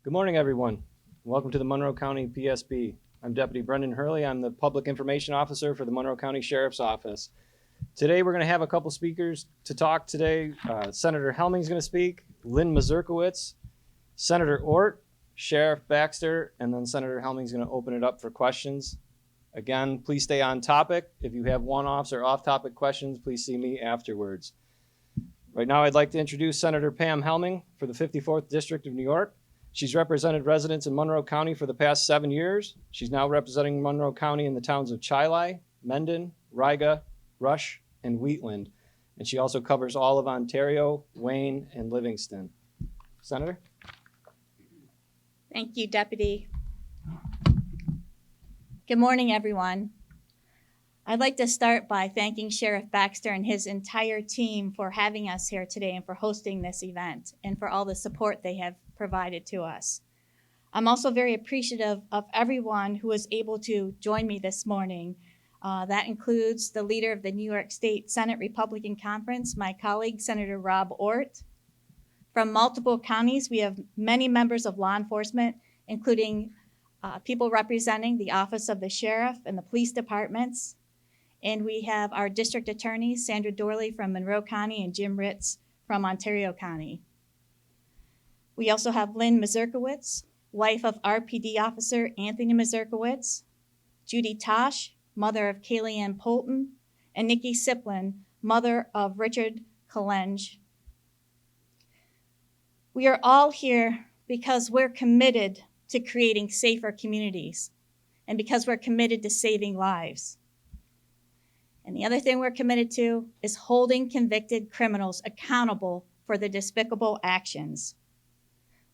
Good morning, everyone. Welcome to the Monroe County PSB. I'm Deputy Brendan Hurley. I'm the Public Information Officer for the Monroe County Sheriff's Office. Today, we're going to have a couple speakers to talk today. Senator Helming is going to speak, Lynn Mazurkowitz, Senator Ortt, Sheriff Baxter, and then Senator Helming is going to open it up for questions. Again, please stay on topic. If you have one-offs or off-topic questions, please see me afterwards. Right now, I'd like to introduce Senator Pam Helming for the 54th District of New York. She's represented residents in Monroe County for the past 7 years. She's now representing Monroe County in the towns of Chili, Mendon, Riga, Rush, and Wheatland. And she also covers all of Ontario, Wayne, and Livingston. Senator? Thank you, Deputy. Good morning, everyone. I'd like to start by thanking Sheriff Baxter and his entire team for having us here today and for hosting this event and for all the support they have provided to us. I'm also very appreciative of everyone who was able to join me this morning. That includes the leader of the New York State Senate Republican Conference, my colleague, Senator Rob Ortt. From multiple counties, we have many members of law enforcement, including people representing the Office of the Sheriff and the police departments. And we have our district attorneys, Sandra Dorley from Monroe County and Jim Ritz from Ontario County. We also have Lynn Mazurkowitz, wife of RPD officer Anthony Mazurkowitz, Judy Tosh, mother of Kaylee Ann Polton, and Nikki Siplin, mother of Richard Kalenge. We are all here because we're committed to creating safer communities and because we're committed to saving lives. And the other thing we're committed to is holding convicted criminals accountable for their despicable actions.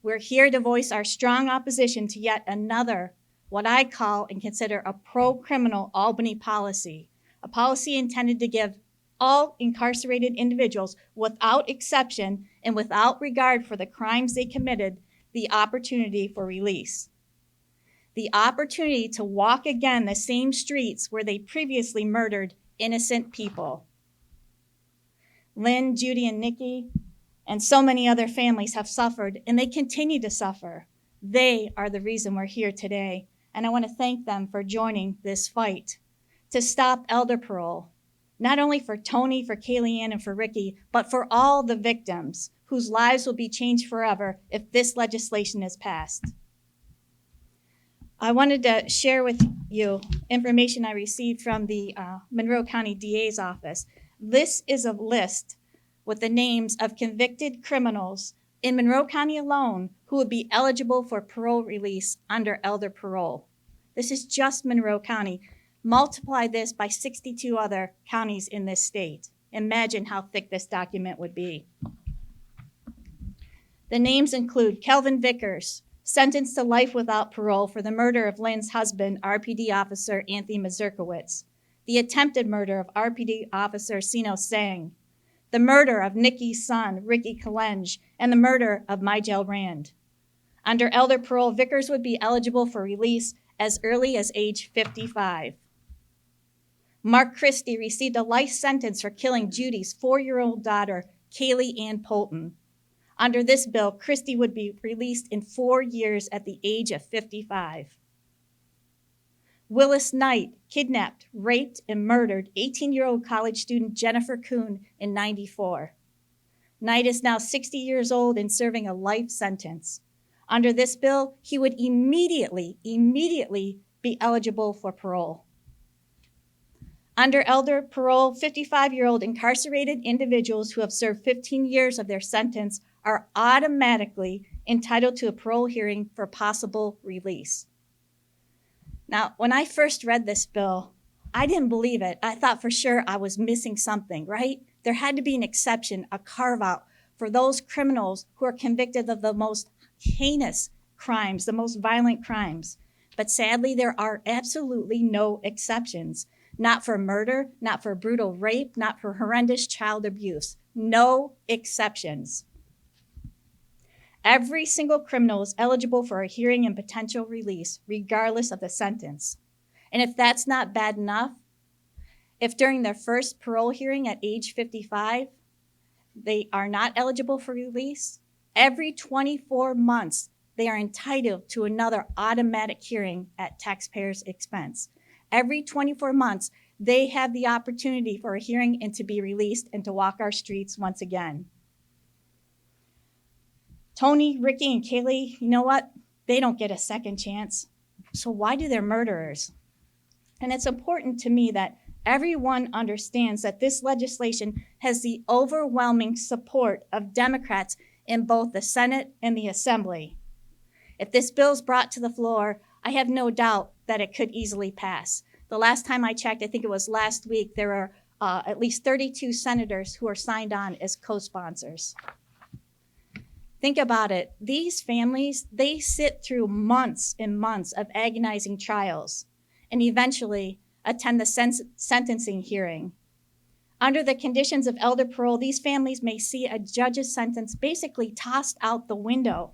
We're here to voice our strong opposition to yet another, what I call and consider a pro-criminal Albany policy, a policy intended to give all incarcerated individuals, without exception and without regard for the crimes they committed, the opportunity for release. The opportunity to walk again the same streets where they previously murdered innocent people. Lynn, Judy, and Nikki, and so many other families have suffered, and they continue to suffer. They are the reason we're here today, and I want to thank them for joining this fight to stop Elder Parole, not only for Tony, for Kaylee Ann, and for Ricky, but for all the victims whose lives will be changed forever if this legislation is passed. I wanted to share with you information I received from the Monroe County DA's office. This is a list with the names of convicted criminals in Monroe County alone who would be eligible for parole release under Elder Parole. This is just Monroe County. Multiply this by 62 other counties in this state. Imagine how thick this document would be. The names include Kelvin Vickers, sentenced to life without parole for the murder of Lynn's husband, RPD officer Anthony Mazurkowitz, the attempted murder of RPD officer Sino Sang, the murder of Nikki's son, Ricky Kalenge, and the murder of Mijel Rand. Under Elder Parole, Vickers would be eligible for release as early as age 55. Mark Christie received a life sentence for killing Judy's 4-year-old daughter, Kaylee Ann Polton. Under this bill, Christie would be released in 4 years at the age of 55. Willis Knight kidnapped, raped, and murdered 18-year-old college student Jennifer Kuhn in '94. Knight is now 60 years old and serving a life sentence. Under this bill, he would immediately be eligible for parole. Under Elder Parole, 55-year-old incarcerated individuals who have served 15 years of their sentence are automatically entitled to a parole hearing for possible release. Now, when I first read this bill, I didn't believe it. I thought for sure I was missing something, right? There had to be an exception, a carve-out for those criminals who are convicted of the most heinous crimes, the most violent crimes. But sadly, there are absolutely no exceptions. Not for murder, not for brutal rape, not for horrendous child abuse. No exceptions. Every single criminal is eligible for a hearing and potential release, regardless of the sentence. And if that's not bad enough, if during their first parole hearing at age 55, they are not eligible for release, every 24 months, they are entitled to another automatic hearing at taxpayers' expense. Every 24 months, they have the opportunity for a hearing and to be released and to walk our streets once again. Tony, Ricky, and Kaylee, you know what? They don't get a second chance. So why do their murderers? And it's important to me that everyone understands that this legislation has the overwhelming support of Democrats in both the Senate and the Assembly. If this bill is brought to the floor, I have no doubt that it could easily pass. The last time I checked, I think it was last week, there are at least 32 senators who are signed on as co-sponsors. Think about it. These families, they sit through months and months of agonizing trials and eventually attend the sentencing hearing. Under the conditions of elder parole, these families may see a judge's sentence basically tossed out the window.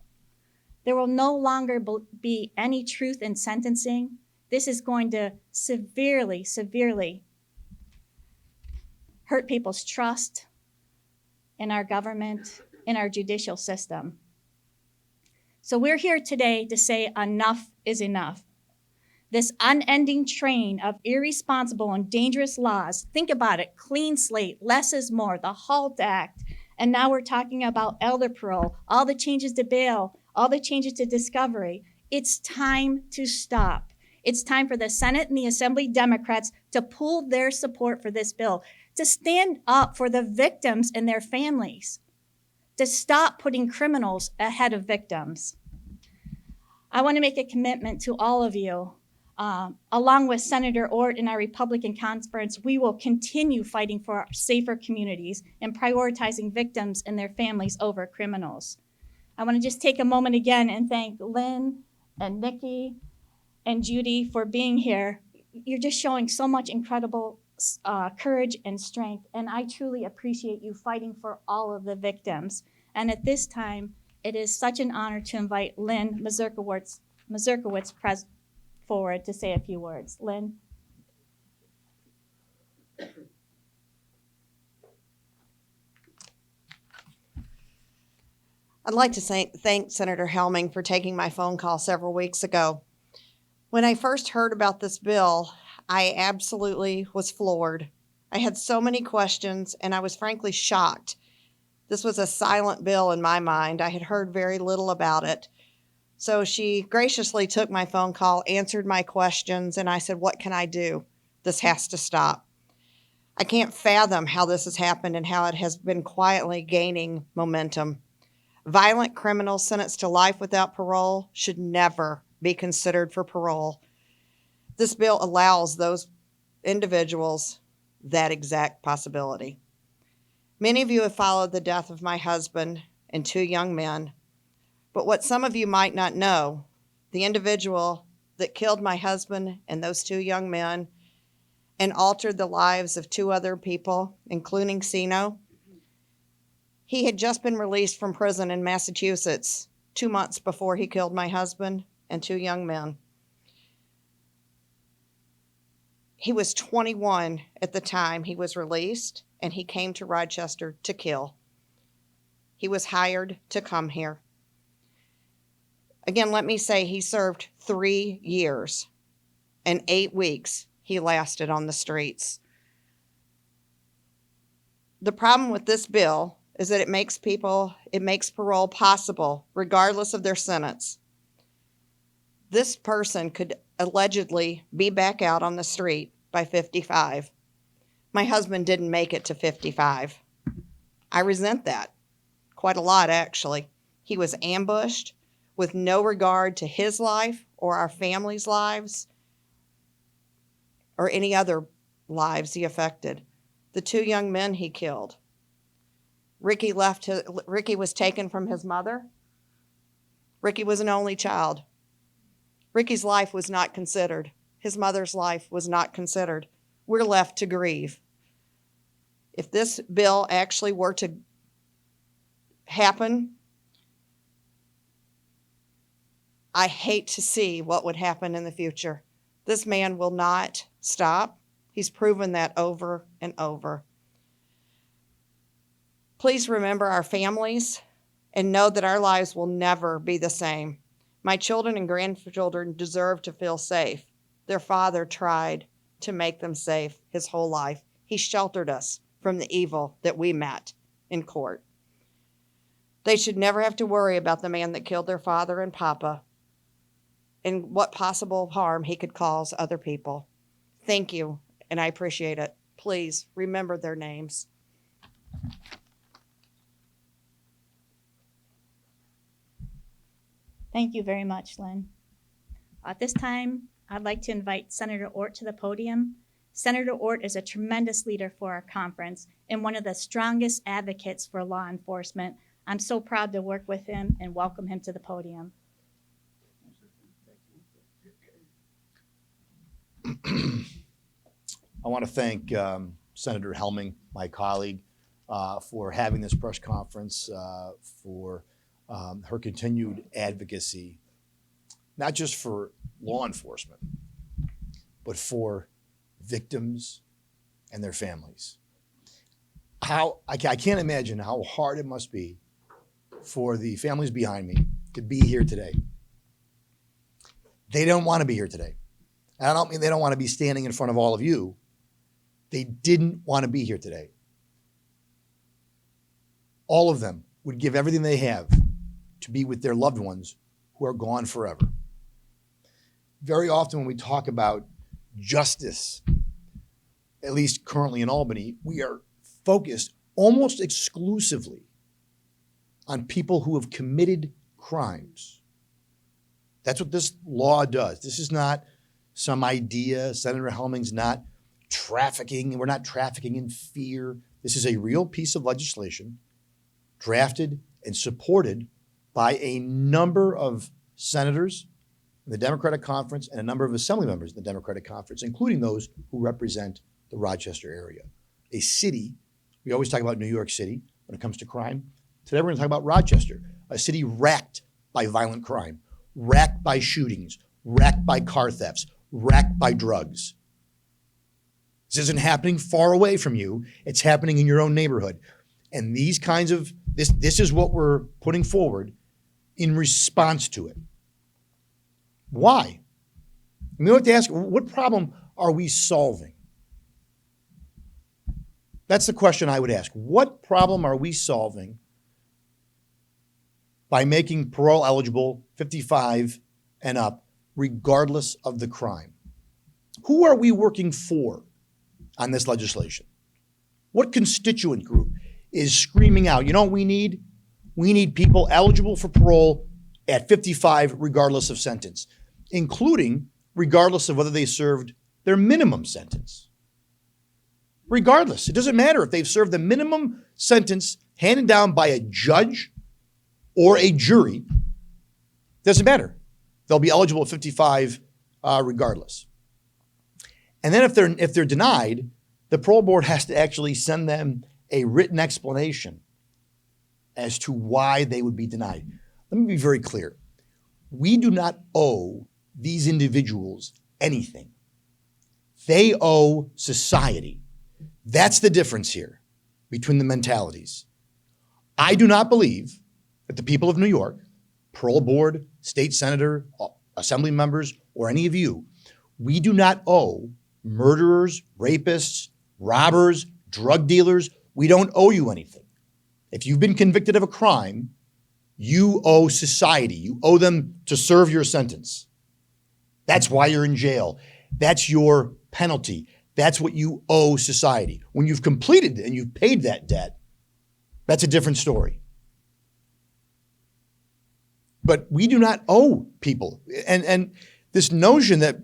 There will no longer be any truth in sentencing. This is going to severely, severely hurt people's trust in our government, in our judicial system. So we're here today to say enough is enough. This unending train of irresponsible and dangerous laws, think about it, clean slate, less is more, the HALT Act, and now we're talking about elder parole, all the changes to bail, all the changes to discovery. It's time to stop. It's time for the Senate and the Assembly Democrats to pool their support for this bill, to stand up for the victims and their families, to stop putting criminals ahead of victims. I want to make a commitment to all of you. Along with Senator Ortt and our Republican conference, we will continue fighting for safer communities and prioritizing victims and their families over criminals. I want to just take a moment again and thank Lynn and Nikki and Judy for being here. You're just showing so much incredible courage and strength, and I truly appreciate you fighting for all of the victims. And at this time, it is such an honor to invite Lynn Mazurkiewicz forward to say a few words. Lynn. I'd like to thank Senator Helming for taking my phone call several weeks ago. When I first heard about this bill, I absolutely was floored. I had so many questions, and I was frankly shocked. This was a silent bill in my mind. I had heard very little about it. So she graciously took my phone call, answered my questions, and I said, "What can I do? This has to stop." I can't fathom how this has happened and how it has been quietly gaining momentum. Violent criminals sentenced to life without parole should never be considered for parole. This bill allows those individuals that exact possibility. Many of you have followed the death of my husband and two young men. But what some of you might not know, the individual that killed my husband and those two young men and altered the lives of two other people, including Sino, he had just been released from prison in Massachusetts 2 months before he killed my husband and two young men. He was 21 at the time he was released, and he came to Rochester to kill. He was hired to come here. Again, let me say he served 3 years and 8 weeks he lasted on the streets. The problem with this bill is that it makes parole possible regardless of their sentence. This person could allegedly be back out on the street by 55. My husband didn't make it to 55. I resent that quite a lot, actually. He was ambushed with no regard to his life or our family's lives or any other lives he affected. The two young men he killed. Ricky was taken from his mother. Ricky was an only child. Ricky's life was not considered. His mother's life was not considered. We're left to grieve. If this bill actually were to happen, I hate to see what would happen in the future. This man will not stop. He's proven that over and over. Please remember our families and know that our lives will never be the same. My children and grandchildren deserve to feel safe. Their father tried to make them safe his whole life. He sheltered us from the evil that we met in court. They should never have to worry about the man that killed their father and papa and what possible harm he could cause other people. Thank you, and I appreciate it. Please remember their names. Thank you very much, Lynn. At this time, I'd like to invite Senator Ortt to the podium. Senator Ortt is a tremendous leader for our conference and one of the strongest advocates for law enforcement. I'm so proud to work with him and welcome him to the podium. I want to thank Senator Helming, my colleague, for having this press conference, for her continued advocacy, not just for law enforcement, but for victims and their families. I can't imagine how hard it must be for the families behind me to be here today. They don't want to be here today. And I don't mean they don't want to be standing in front of all of you. They didn't want to be here today. All of them would give everything they have to be with their loved ones who are gone forever. Very often when we talk about justice, at least currently in Albany, we are focused almost exclusively on people who have committed crimes. That's what this law does. This is not some idea. Senator Helming's not trafficking. We're not trafficking in fear. This is a real piece of legislation drafted and supported by a number of senators in the Democratic Conference and a number of assembly members in the Democratic Conference, including those who represent the Rochester area. A city, we always talk about New York City when it comes to crime. Today we're going to talk about Rochester, a city racked by violent crime, racked by shootings, racked by car thefts, racked by drugs. This isn't happening far away from you. It's happening in your own neighborhood. And these kinds of, this is what we're putting forward in response to it. Why? We have to ask, what problem are we solving? That's the question I would ask. What problem are we solving by making parole eligible 55 and up, regardless of the crime? Who are we working for on this legislation? What constituent group is screaming out, you know what we need? We need people eligible for parole at 55 regardless of sentence, including regardless of whether they served their minimum sentence. Regardless, it doesn't matter if they've served the minimum sentence handed down by a judge or a jury. Doesn't matter. They'll be eligible at 55 regardless. And then if they're denied, the parole board has to actually send them a written explanation as to why they would be denied. Let me be very clear. We do not owe these individuals anything. They owe society. That's the difference here between the mentalities. I do not believe that the people of New York, parole board, state senator, assembly members, or any of you, we do not owe murderers, rapists, robbers, drug dealers. We don't owe you anything. If you've been convicted of a crime, you owe society. You owe them to serve your sentence. That's why you're in jail. That's your penalty. That's what you owe society. When you've completed and you've paid that debt, that's a different story. But we do not owe people. And this notion that,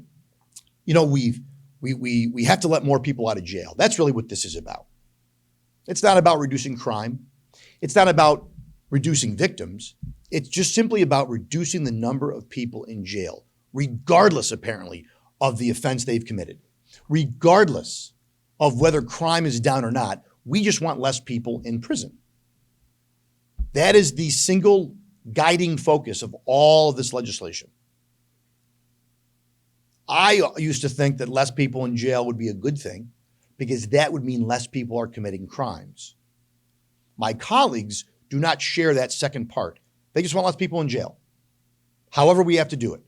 you know, we have to let more people out of jail. That's really what this is about. It's not about reducing crime. It's not about reducing victims. It's just simply about reducing the number of people in jail, regardless, apparently, of the offense they've committed. Regardless of whether crime is down or not, we just want less people in prison. That is the single guiding focus of all of this legislation. I used to think that less people in jail would be a good thing because that would mean less people are committing crimes. My colleagues do not share that second part. They just want less people in jail. However we have to do it.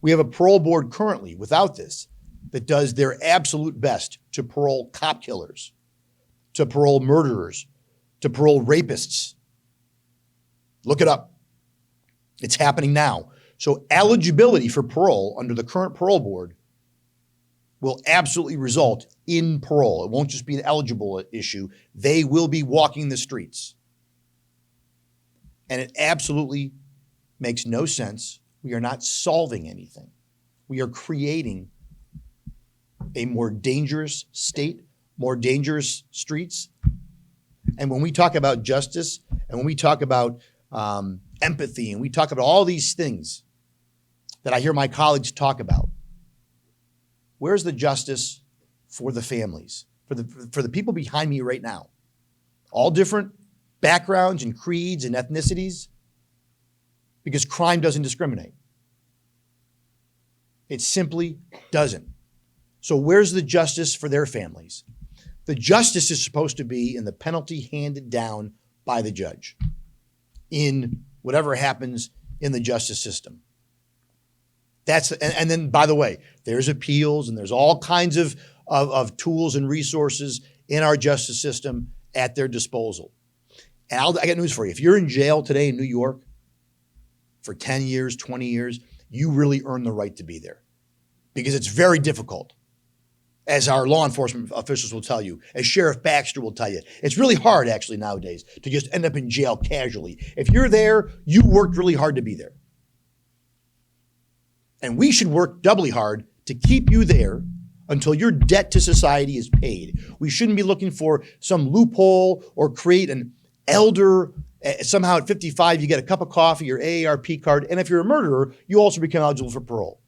We have a parole board currently without this that does their absolute best to parole cop killers, to parole murderers, to parole rapists. Look it up. It's happening now. So eligibility for parole under the current parole board will absolutely result in parole. It won't just be an eligible issue. They will be walking the streets. And it absolutely makes no sense. We are not solving anything. We are creating a more dangerous state, more dangerous streets. And when we talk about justice and when we talk about empathy and we talk about all these things that I hear my colleagues talk about, where's the justice for the families, for the people behind me right now? All different backgrounds and creeds and ethnicities, because crime doesn't discriminate. It simply doesn't. So where's the justice for their families? The justice is supposed to be in the penalty handed down by the judge in whatever happens in the justice system. And then, by the way, there's appeals and there's all kinds of tools and resources in our justice system at their disposal. And I got news for you. If you're in jail today in New York for 10 years, 20 years, you really earn the right to be there, because it's very difficult. As our law enforcement officials will tell you, as Sheriff Baxter will tell you, it's really hard actually nowadays to just end up in jail casually. If you're there, you worked really hard to be there. And we should work doubly hard to keep you there until your debt to society is paid. We shouldn't be looking for some loophole or create an elder. Somehow at 55, you get a cup of coffee, your AARP card, and if you're a murderer, you also become eligible for parole.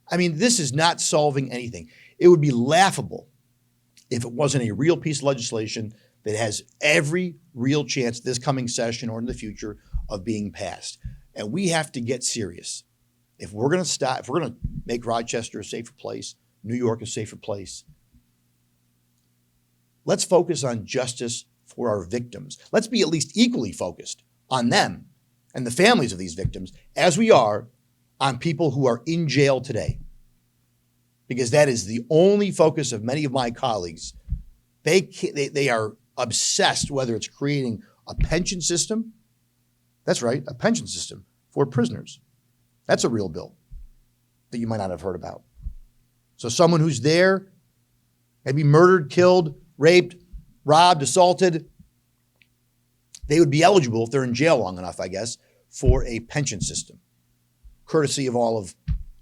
I mean, this is not solving anything. It would be laughable if it wasn't a real piece of legislation that has every real chance this coming session or in the future of being passed. And we have to get serious. If we're going to make Rochester a safer place, New York a safer place, let's focus on justice for our victims. Let's be at least equally focused on them and the families of these victims as we are on people who are in jail today, because that is the only focus of many of my colleagues. They are obsessed, whether it's creating a pension system. That's right, a pension system for prisoners. That's a real bill that you might not have heard about. So someone who's there, maybe murdered, killed, raped, robbed, assaulted, they would be eligible, if they're in jail long enough, I guess, for a pension system, courtesy of all of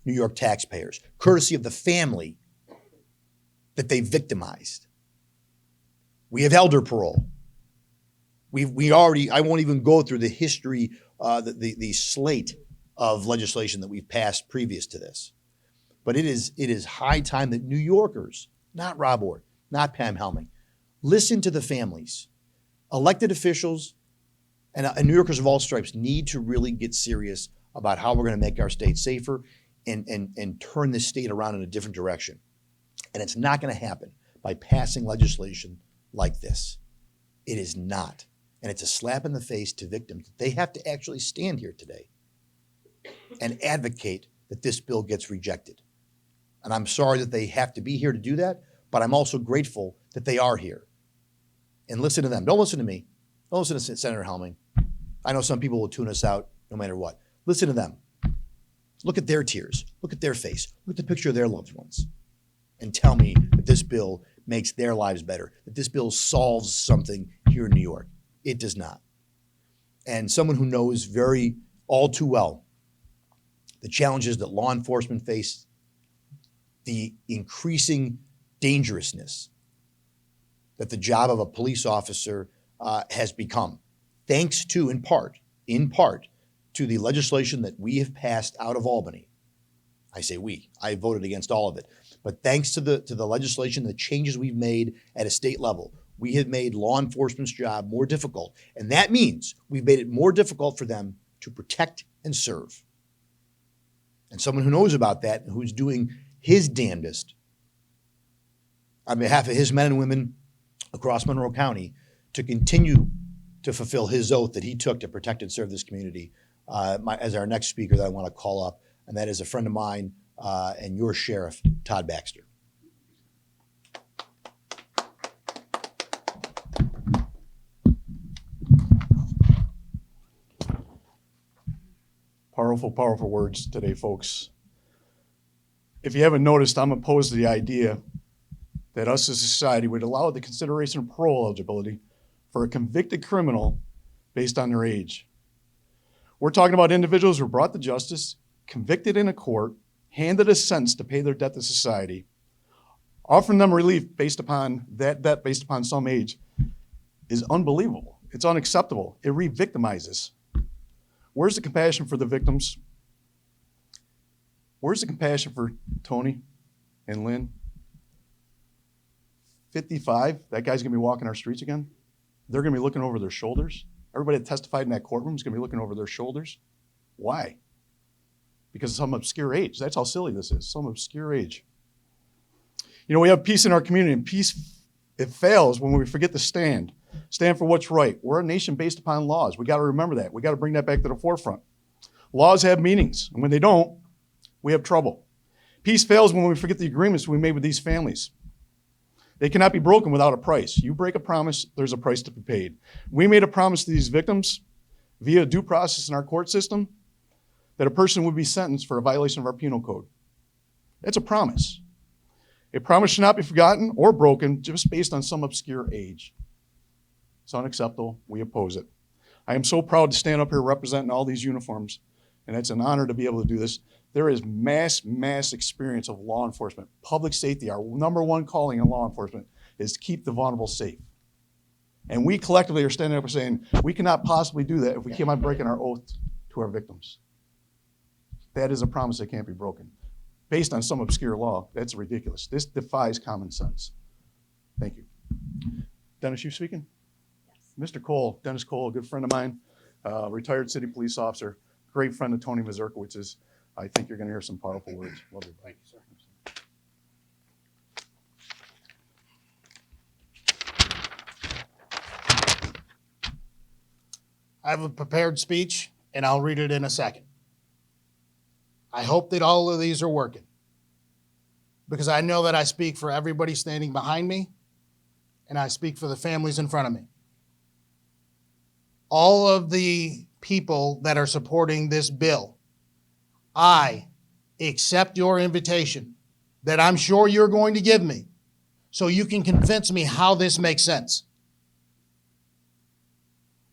New York taxpayers, courtesy of the family that they victimized. We have elder parole. I won't even go through the history, the slate of legislation that we've passed previous to this. But it is high time that New Yorkers, not Rob Ortt, not Pam Helming, listen to the families. Elected officials and New Yorkers of all stripes need to really get serious about how we're going to make our state safer and turn this state around in a different direction. And it's not going to happen by passing legislation like this. It is not. And it's a slap in the face to victims. They have to actually stand here today and advocate that this bill gets rejected. And I'm sorry that they have to be here to do that, but I'm also grateful that they are here. And listen to them. Don't listen to me. Don't listen to Senator Helming. I know some people will tune us out no matter what. Listen to them. Look at their tears. Look at their face. Look at the picture of their loved ones. And tell me that this bill makes their lives better, that this bill solves something here in New York. It does not. And someone who knows all too well the challenges that law enforcement face, the increasing dangerousness that the job of a police officer has become, thanks to, in part, to the legislation that we have passed out of Albany. I say we. I voted against all of it. But thanks to the legislation, the changes we've made at a state level, we have made law enforcement's job more difficult. And that means we've made it more difficult for them to protect and serve. And someone who knows about that and who's doing his damnedest on behalf of his men and women across Monroe County to continue to fulfill his oath that he took to protect and serve this community, as our next speaker that I want to call up, and that is a friend of mine and your sheriff, Todd Baxter. Powerful, powerful words today, folks. If you haven't noticed, I'm opposed to the idea that us as a society would allow the consideration of parole eligibility for a convicted criminal based on their age. We're talking about individuals who are brought to justice, convicted in a court, handed a sentence to pay their debt to society. Offering them relief based upon that debt, based upon some age, is unbelievable. It's unacceptable. It re-victimizes. Where's the compassion for the victims? Where's the compassion for Tony and Lynn? 55, that guy's gonna be walking our streets again. They're gonna be looking over their shoulders. Everybody that testified in that courtroom is gonna be looking over their shoulders. Why? Because of some obscure age. That's how silly this is, some obscure age. You know, we have peace in our community, and peace, it fails when we forget to stand for what's right. We're a nation based upon laws. We gotta remember that. We gotta bring that back to the forefront. Laws have meanings, and when they don't, we have trouble. Peace fails when we forget the agreements we made with these families. They cannot be broken without a price. You break a promise, there's a price to be paid. We made a promise to these victims via due process in our court system that a person would be sentenced for a violation of our penal code. That's a promise. A promise should not be forgotten or broken just based on some obscure age. It's unacceptable. We oppose it. I am so proud to stand up here representing all these uniforms, and it's an honor to be able to do this. There is mass experience of law enforcement. Public safety, our number one calling in law enforcement, is to keep the vulnerable safe. And we collectively are standing up and saying, we cannot possibly do that if we keep on breaking our oath to our victims. That is a promise that can't be broken. Based on some obscure law, that's ridiculous. This defies common sense. Thank you. Dennis, you speaking? Yes. Mr. Cole, Dennis Cole, a good friend of mine, retired city police officer, great friend of Tony Mazurkowicz's. I think you're going to hear some powerful words. Love you. Thank you, sir. I have a prepared speech, and I'll read it in a second. I hope that all of these are working, because I know that I speak for everybody standing behind me, and I speak for the families in front of me. All of the people that are supporting this bill, I accept your invitation that I'm sure you're going to give me so you can convince me how this makes sense.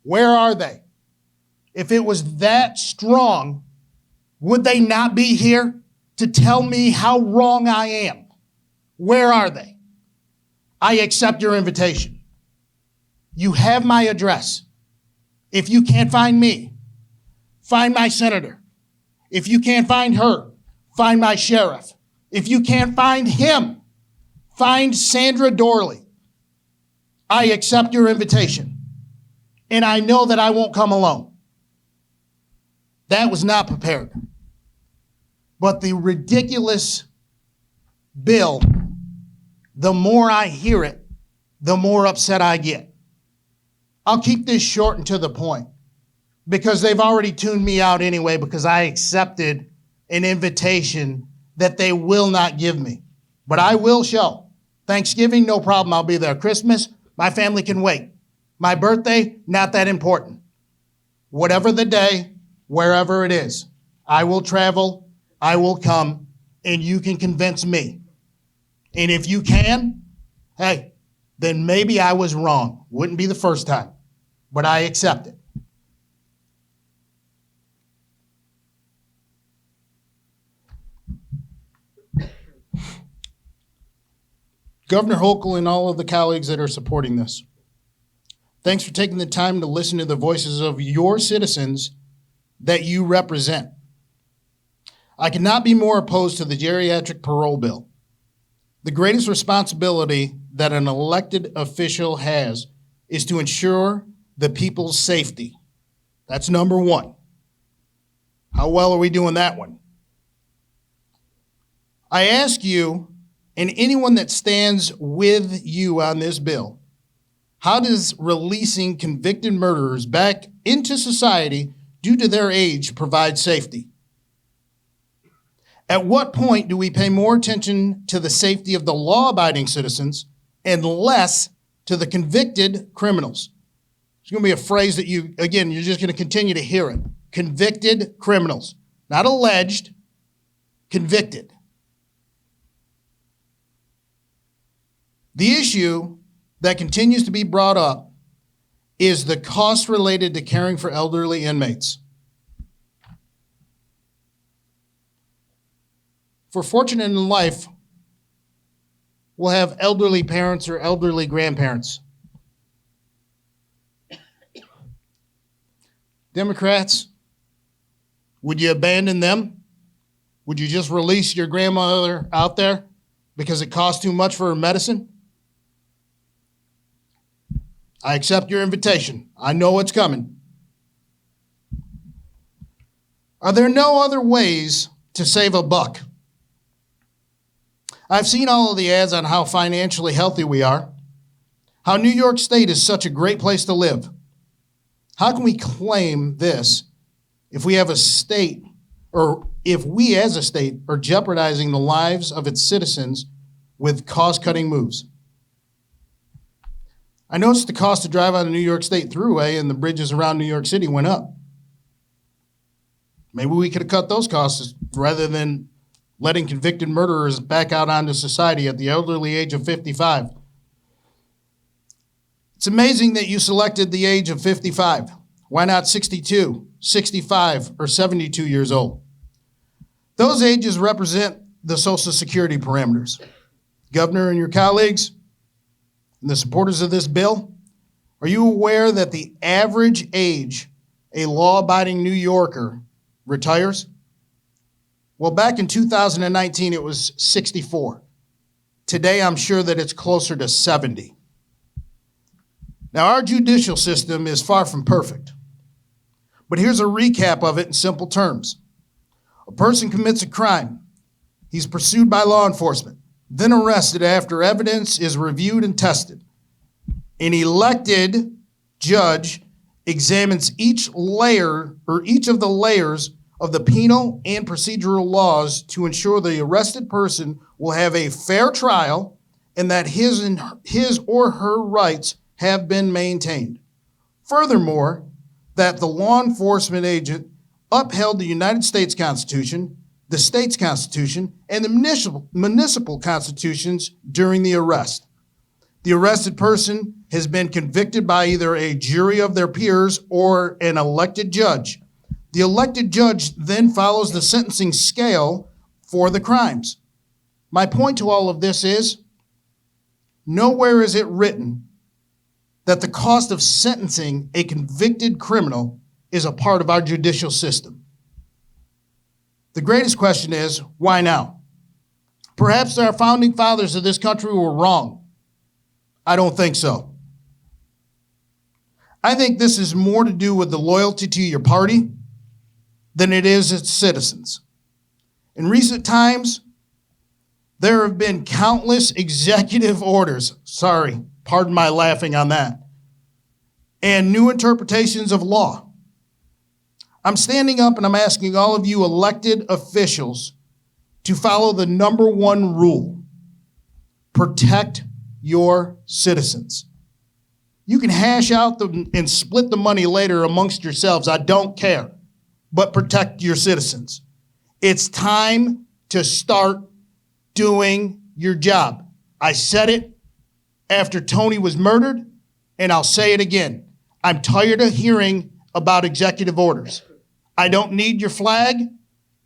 Where are they? If it was that strong, would they not be here to tell me how wrong I am? Where are they? I accept your invitation. You have my address. If you can't find me, find my senator. If you can't find her, find my sheriff. If you can't find him, find Sandra Dorley. I accept your invitation, and I know that I won't come alone. That was not prepared. But the ridiculous bill, the more I hear it, the more upset I get. I'll keep this short and to the point, because they've already tuned me out anyway, because I accepted an invitation that they will not give me. But I will show. Thanksgiving, no problem, I'll be there. Christmas, my family can wait. My birthday, not that important. Whatever the day, wherever it is, I will travel, I will come, and you can convince me. And if you can, hey, then maybe I was wrong. Wouldn't be the first time, but I accept it. Governor Hochul and all of the colleagues that are supporting this, thanks for taking the time to listen to the voices of your citizens that you represent. I cannot be more opposed to the geriatric parole bill. The greatest responsibility that an elected official has is to ensure the people's safety. That's number one. How well are we doing that one? I ask you, and anyone that stands with you on this bill, how does releasing convicted murderers back into society due to their age, provide safety? At what point do we pay more attention to the safety of the law-abiding citizens and less to the convicted criminals? It's going to be a phrase that you're just going to continue to hear it. Convicted criminals. Not alleged, convicted. The issue that continues to be brought up is the cost related to caring for elderly inmates. If we're fortunate in life, we'll have elderly parents or elderly grandparents. Democrats, would you abandon them? Would you just release your grandmother out there because it costs too much for her medicine? I accept your invitation. I know it's coming. Are there no other ways to save a buck? I've seen all of the ads on how financially healthy we are, how New York State is such a great place to live. How can we claim this if we have a state, or if we as a state are jeopardizing the lives of its citizens with cost-cutting moves? I noticed the cost to drive on the New York State Thruway and the bridges around New York City went up. Maybe we could have cut those costs rather than letting convicted murderers back out onto society at the elderly age of 55. It's amazing that you selected the age of 55. Why not 62, 65, or 72 years old? Those ages represent the Social Security parameters. Governor and your colleagues, and the supporters of this bill, are you aware that the average age a law-abiding New Yorker retires? Well, back in 2019, it was 64. Today, I'm sure that it's closer to 70. Now, our judicial system is far from perfect, but here's a recap of it in simple terms. A person commits a crime. He's pursued by law enforcement, then arrested after evidence is reviewed and tested. An elected judge examines each layer or each of the layers of the penal and procedural laws to ensure the arrested person will have a fair trial and that his or her rights have been maintained. Furthermore, that the law enforcement agent upheld the United States Constitution, the state's constitution, and the municipal constitutions during the arrest. The arrested person has been convicted by either a jury of their peers or an elected judge. The elected judge then follows the sentencing scale for the crimes. My point to all of this is, nowhere is it written that the cost of sentencing a convicted criminal is a part of our judicial system. The greatest question is, why now? Perhaps our founding fathers of this country were wrong. I don't think so. I think this is more to do with the loyalty to your party than it is its citizens. In recent times, there have been countless executive orders, pardon my laughing on that, and new interpretations of law. I'm standing up and I'm asking all of you elected officials to follow the number one rule: protect your citizens. You can hash out and split the money later amongst yourselves. I don't care. But protect your citizens. It's time to start doing your job. I said it after Tony was murdered, and I'll say it again. I'm tired of hearing about executive orders. I don't need your flag.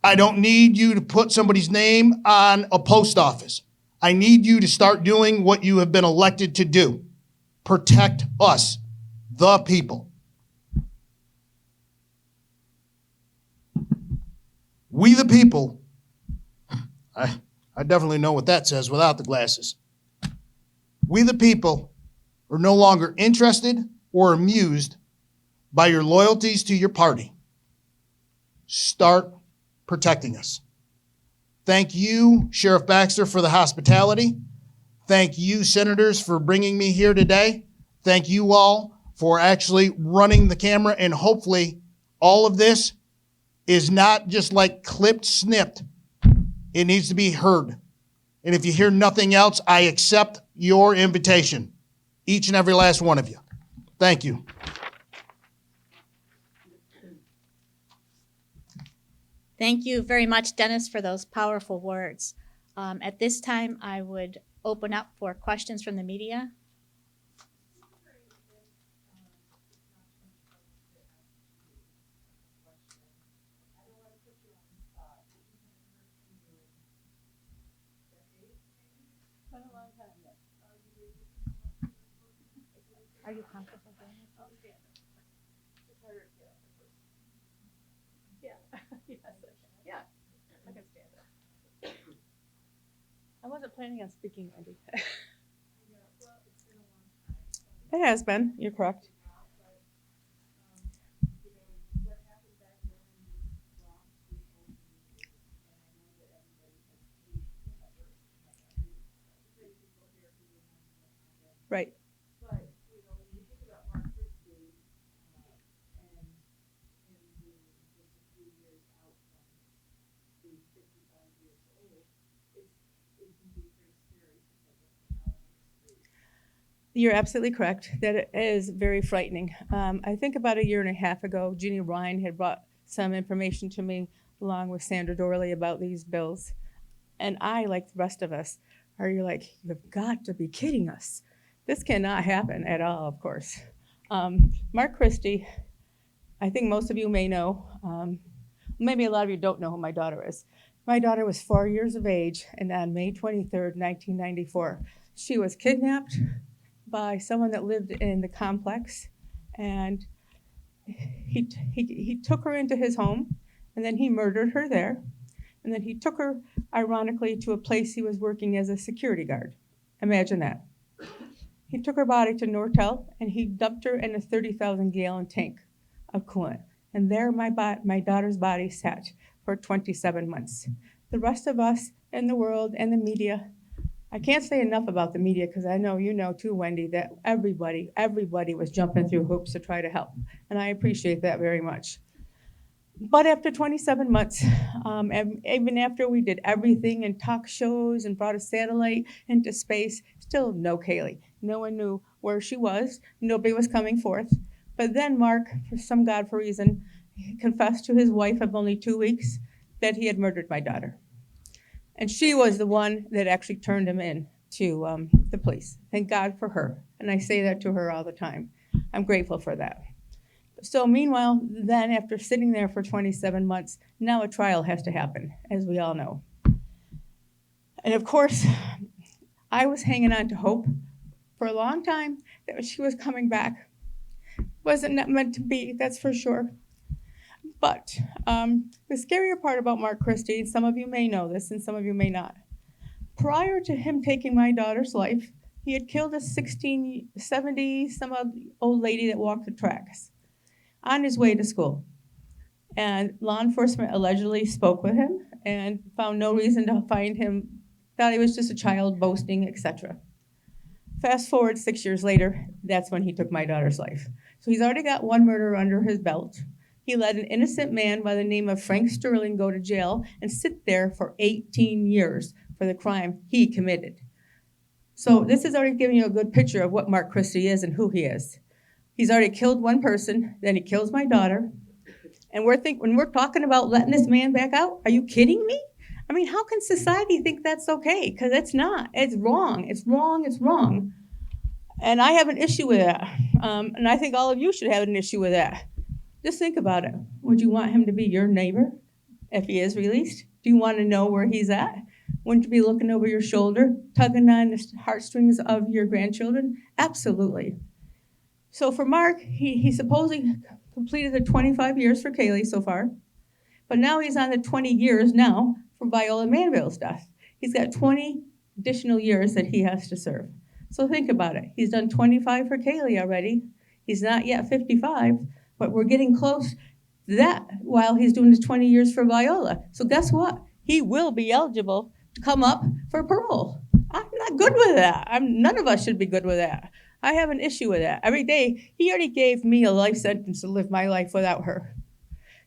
I don't need you to put somebody's name on a post office. I need you to start doing what you have been elected to do. Protect us, the people. We the people, I definitely know what that says without the glasses. We the people are no longer interested or amused by your loyalties to your party. Start protecting us. Thank you, Sheriff Baxter, for the hospitality. Thank you, senators, for bringing me here today. Thank you all for actually running the camera and hopefully all of this is not just like clipped, snipped. It needs to be heard. And if you hear nothing else, I accept your invitation. Each and every last one of you. Thank you. Thank you very much, Dennis, for those powerful words. At this time, I would open up for questions from the media. Are you comfortable doing it? I wasn't planning on speaking, Wendy. It has been, you're correct. Right. You're absolutely correct. That it is very frightening. I think about a year and a half ago, Jeannie Ryan had brought some information to me along with Sandra Dorley about these bills. And I, like the rest of us, are like, you've got to be kidding us. This cannot happen at all, of course. Mark Christie, I think most of you may know, maybe a lot of you don't know who my daughter is. My daughter was 4 years of age, and on May 23rd, 1994, she was kidnapped by someone that lived in the complex, and he took her into his home, and then he murdered her there, and then he took her, ironically, to a place he was working as a security guard. Imagine that. He took her body to Nortel, and he dumped her in a 30,000-gallon tank of coolant, and there my daughter's body sat for 27 months. The rest of us in the world and the media, I can't say enough about the media because I know you know too, Wendy, that everybody was jumping through hoops to try to help. And I appreciate that very much. But after 27 months, and even after we did everything in talk shows and brought a satellite into space, still no Kaylee. No one knew where she was. Nobody was coming forth. But then Mark, for some godful reason, confessed to his wife of only 2 weeks that he had murdered my daughter. And she was the one that actually turned him in to the police. Thank God for her. And I say that to her all the time. I'm grateful for that. So meanwhile, then after sitting there for 27 months, now a trial has to happen, as we all know. And of course, I was hanging on to hope for a long time that she was coming back. Wasn't meant to be, that's for sure. But the scarier part about Mark Christie, some of you may know this and some of you may not. Prior to him taking my daughter's life, he had killed a 70-some-old lady that walked the tracks on his way to school. And law enforcement allegedly spoke with him and found no reason to find him, thought he was just a child boasting, etc. Fast forward 6 years later, that's when he took my daughter's life. So he's already got one murder under his belt. He let an innocent man by the name of Frank Sterling go to jail and sit there for 18 years for the crime he committed. So this is already giving you a good picture of what Mark Christie is and who he is. He's already killed one person, then he kills my daughter. And when we're talking about letting this man back out, are you kidding me? I mean, how can society think that's okay? Because it's not. It's wrong. It's wrong. It's wrong. And I have an issue with that. And I think all of you should have an issue with that. Just think about it. Would you want him to be your neighbor if he is released? Do you want to know where he's at? Wouldn't you be looking over your shoulder, tugging on the heartstrings of your grandchildren? Absolutely. So for Mark, he supposedly completed the 25 years for Kaylee so far, but now he's on the 20 years now for Viola Manville's death. He's got 20 additional years that he has to serve. So think about it. He's done 25 for Kaylee already. He's not yet 55, but we're getting close to that while he's doing his 20 years for Viola. So guess what? He will be eligible to come up for parole. I'm not good with that. None of us should be good with that. I have an issue with that. Every day, he already gave me a life sentence to live my life without her.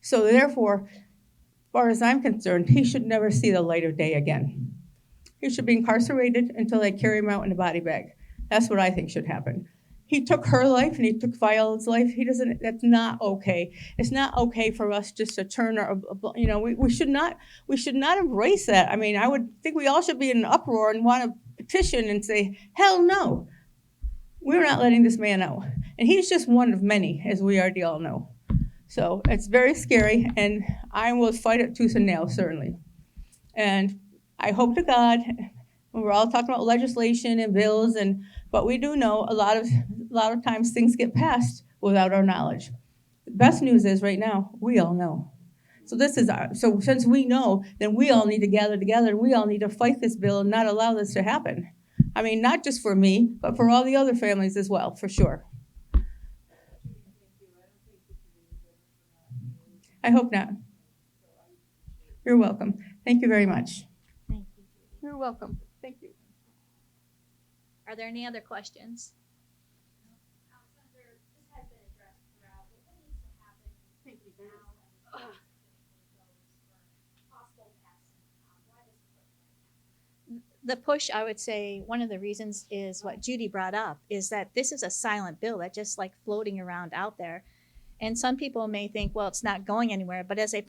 So therefore, as far as I'm concerned, he should never see the light of day again. He should be incarcerated until they carry him out in a body bag. That's what I think should happen. He took her life and he took Violet's life. That's not okay. It's not okay for us just to turn we should not embrace that. I mean, I would think we all should be in an uproar and want to petition and say, hell no. We're not letting this man out. And he's just one of many, as we already all know. So it's very scary, and I will fight it tooth and nail, certainly. And I hope to God, we're all talking about legislation and bills, but we do know a lot of times things get passed without our knowledge. The best news is right now, we all know. So since we know, then we all need to gather together and we all need to fight this bill and not allow this to happen. I mean, not just for me, but for all the other families as well, for sure. I hope not. You're welcome. Thank you very much. Thank you. You're welcome. Thank you. Are there any other questions? The push, I would say, one of the reasons is what Judy brought up, is that this is a silent bill that's just like floating around out there. And some people may think, well, it's not going anywhere. But as I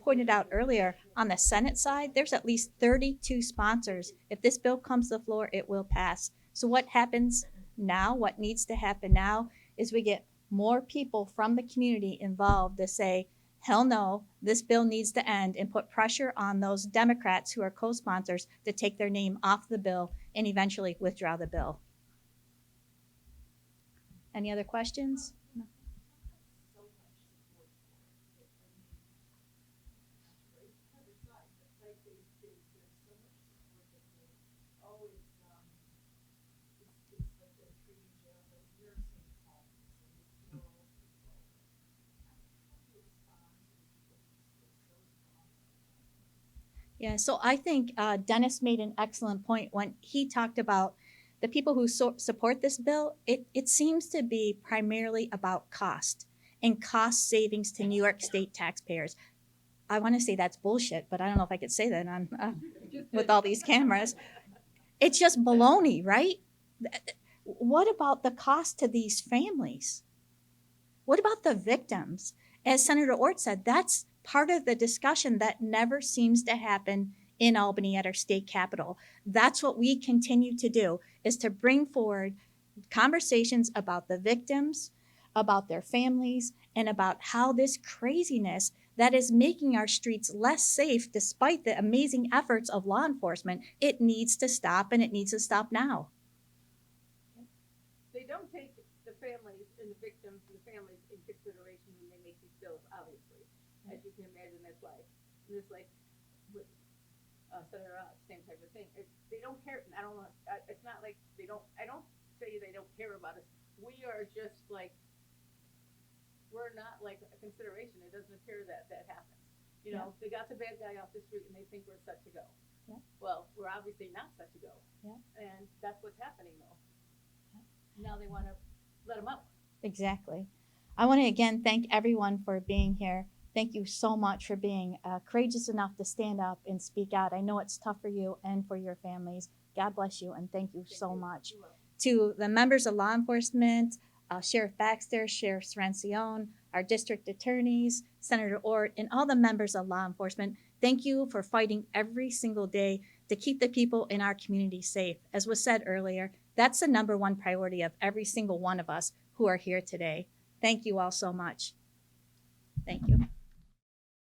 pointed out earlier, on the Senate side, there's at least 32 sponsors. If this bill comes to the floor, it will pass. So what happens now, what needs to happen now, is we get more people from the community involved to say, hell no, this bill needs to end, and put pressure on those Democrats who are co-sponsors to take their name off the bill and eventually withdraw the bill. Any other questions? No. Yeah, so I think Dennis made an excellent point when he talked about the people who support this bill. It seems to be primarily about cost and cost savings to New York State taxpayers. I want to say that's bullshit, but I don't know if I could say that on with all these cameras. It's just baloney, right? What about the cost to these families? What about the victims? As Senator Ortt said, that's part of the discussion that never seems to happen in Albany at our state capitol. That's what we continue to do, is to bring forward conversations about the victims, about their families, and about how this craziness that is making our streets less safe despite the amazing efforts of law enforcement, it needs to stop, and it needs to stop now. They don't take the families and the victims and the families in consideration when they make these bills, obviously. As you can imagine, that's why. And it's like with Senator Ott, same type of thing. They don't care. I don't know. It's not like they don't. I don't say they don't care about us. We are just like, we're not like a consideration. It doesn't appear that happens. You know, they got the bad guy off the street and they think we're set to go. Yeah. Well, we're obviously not set to go. Yeah. And that's what's happening though. Now they want to let them out. Exactly. I want to again thank everyone for being here. Thank you so much for being courageous enough to stand up and speak out. I know it's tough for you and for your families. God bless you, and thank you so much. To the members of law enforcement, Sheriff Baxter, Sheriff Srencione, our district attorneys, Senator Ortt, and all the members of law enforcement, thank you for fighting every single day to keep the people in our community safe. As was said earlier, that's the number one priority of every single one of us who are here today. Thank you all so much. Thank you.